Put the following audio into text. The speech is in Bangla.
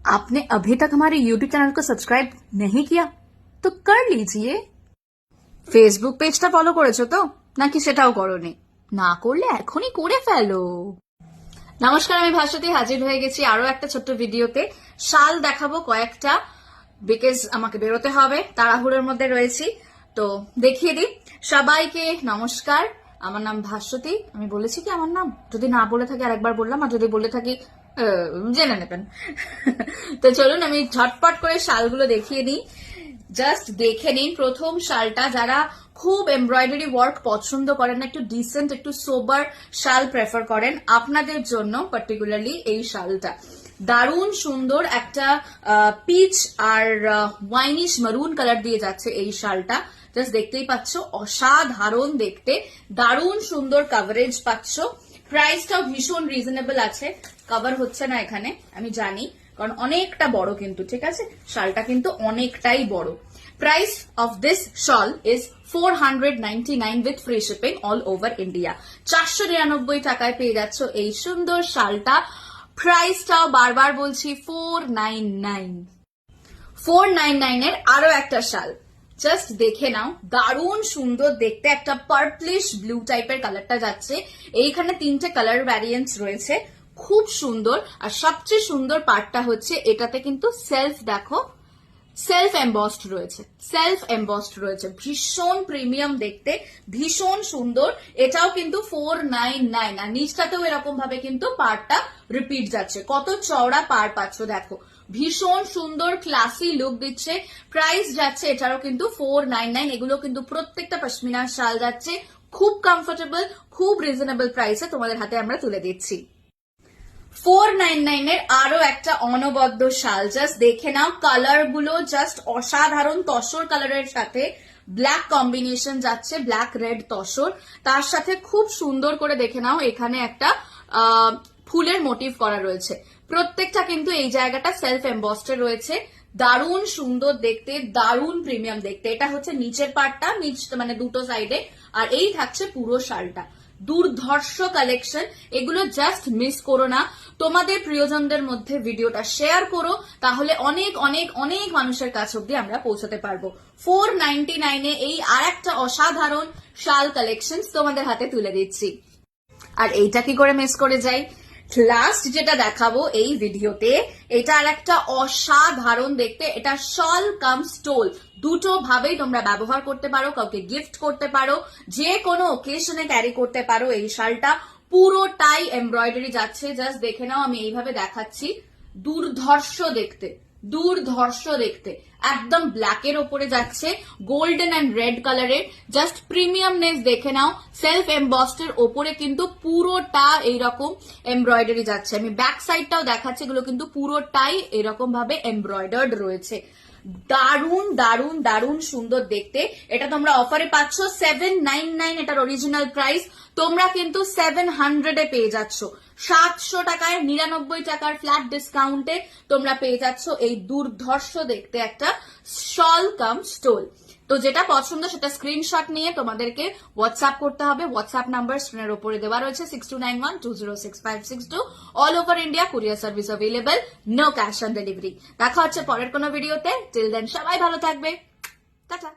आपने अभी तक हमारे YouTube चैनल को सब्सक्राइब नहीं किया तो कर लीजिए। ফেসবুক পেজটা ফলো করেছো তো নাকি সেটাও করোনি? না করলে এখনই করে ফেলো। নমস্কার, আমি ভাস্বতী হাজির হয়ে গেছি আরো একটা ছোট্ট ভিডিওতে। শাল দেখাবো কয়েকটা, বিকজ আমাকে বেরোতে হবে, তাড়াহুড়োর মধ্যে রয়েছি। তো দেখিয়ে দিই সবাইকে। নমস্কার, আমার নাম ভাস্বতী। আমি বলেছি কি আমার নাম? যদি না বলে থাকি আরেকবার বললাম, আর যদি বলে থাকি জেনে নেবেন। তো চলুন আমি ঝটপট করে শালগুলো দেখিয়ে দিই। জাস্ট দেখে নিন প্রথম শালটা। যারা খুব এমব্রয়ডারি ওয়ার্ক পছন্দ করেন, একটু ডিসেন্ট একটু সোবার শাল প্রেফার করেন, আপনাদের জন্য পার্টিকুলারলি এই শালটা দারুণ সুন্দর। একটা পিচ আর ওয়াইনিশ মারুন কালার দিয়ে যাচ্ছে এই শালটা। জাস্ট দেখতেই পাচ্ছ, অসাধারণ দেখতে, দারুণ সুন্দর কভারেজ পাচ্ছ। প্রাইসটাও ভীষণ রিজনেবল আছে। কভার হচ্ছে না এখানে আমি জানি, কারণ অনেকটা বড় কিন্তু, ঠিক আছে, শালটা কিন্তু অনেকটাই বড়। প্রাইস অফ দিস শাল is 499 with free shipping all over India. 499 টাকায় পেয়ে যাচ্ছ এই সুন্দর শালটা। প্রাইসটাও বারবার বলছি 499 এর আরো একটা শাল। জাস্ট দেখে নাও, দারুণ সুন্দর দেখতে, একটা পার্পলিশ ব্লু টাইপের কালারটা যাচ্ছে। এইখানে 3টে কালার ভ্যারিয়েন্টস রয়েছে, খুব সুন্দর। আর সবচেয়ে সুন্দর পার্টটা হচ্ছে এটাতে কিন্তু সেলফ এমবসড রয়েছে, ভীষণ প্রিমিয়াম দেখতে, ভীষণ সুন্দর। এটাও কিন্তু 499। আর নিচটাতেও এরকম ভাবে কিন্তু পার্টটা রিপিট যাচ্ছে। কত চওড়া পার পাচ্ছ দেখো, ভীষণ সুন্দর ক্লাসি লুক দিচ্ছে। প্রাইস যাচ্ছে এটারও কিন্তু 499। এগুলো কিন্তু প্রত্যেকটা পশমিনার শাল যাচ্ছে, খুব কমফোর্টেবল, খুব রিজনেবল প্রাইসে তোমাদের হাতে আমরা তুলে দিচ্ছি। 499 এর আরো একটা অনবদ্য শাল। জাস্ট দেখে নাও, কালার গুলো জাস্ট অসাধারণ। তসর কালারের সাথে ব্ল্যাক কম্বিনেশন যাচ্ছে, ব্ল্যাক রেড তসর। তার সাথে খুব সুন্দর করে দেখে নাও, এখানে একটা ফুলের মোটিভ করা রয়েছে। প্রত্যেকটা কিন্তু এই জায়গাটা সেলফ এমবসড রয়েছে, দারুণ সুন্দর দেখতে, দারুণ প্রিমিয়াম দেখতে। এটা হচ্ছে নিচের পার্টটা, নিচ মানে দুটো সাইডে, আর এই থাকছে পুরো শালটা। দুর্ধর্ষ কালেকশন, এগুলো জাস্ট মিস করো না। তোমাদের প্রিয়জনদের মধ্যে ভিডিওটা শেয়ার করো, তাহলে অনেক অনেক অনেক মানুষের কাছে অব্দি আমরা পৌঁছাতে পারবো। 499 এ এই আর একটা অসাধারণ শাল কালেকশন তোমাদের হাতে তুলে দিচ্ছি। আর এইটা কি করে মিস করে যাই? লাস্ট যেটা দেখাবো এই ভিডিওতে, এটা আর একটা অসাধারণ দেখতে। এটা শল কাম স্টোল, দুটো ভাবেই তোমরা ব্যবহার করতে পারো, কাউকে গিফট করতে পারো, যে কোনো ওকেশনে ক্যারি করতে পারো। এই শালটা পুরোটাই এমব্রয়ডারি যাচ্ছে। জাস্ট দেখে নাও, আমি এইভাবে দেখাচ্ছি, দুর্ধর্ষ দেখতে, দুর্ধর্ষ দেখতে। একদম ব্ল্যাকের ওপরে যাচ্ছে, গোল্ডেন অ্যান্ড রেড কালারের। জাস্ট প্রিমিয়ামনেস দেখে নাও। সেলফ এমবসডের ওপরে কিন্তু পুরোটা এইরকম এমব্রয়ডারি যাচ্ছে। আমি ব্যাক সাইডটাও দেখাচ্ছি, এগুলো কিন্তু পুরোটাই এরকম ভাবে এমব্রয়ডার্ড রয়েছে। দারুণ দারুণ দারুণ সুন্দর দেখতে। এটা তোমরা অফারে পাচ্ছ 799, এটার অরিজিনাল প্রাইস। তোমরা কিন্তু 700 এ পেয়ে যাচ্ছ। 700 টাকায় 99 টাকার ফ্ল্যাট ডিসকাউন্টে তোমরা পেয়ে যাচ্ছ এই দুর্ধর্ষ দেখতে একটা শল কাম স্টোল। তো যেটা পছন্দ সেটা স্ক্রিনশট নিয়ে তোমাদেরকে হোয়াটসঅ্যাপ করতে হবে। হোয়াটসঅ্যাপ নাম্বার স্ক্রিনের উপরে দেওয়া রয়েছে, 6291206562। All over India courier service available, no cash on delivery. দেখা হচ্ছে পরের কোনো ভিডিওতে। টিল দেন সবাই ভালো থাকবে, টাটা।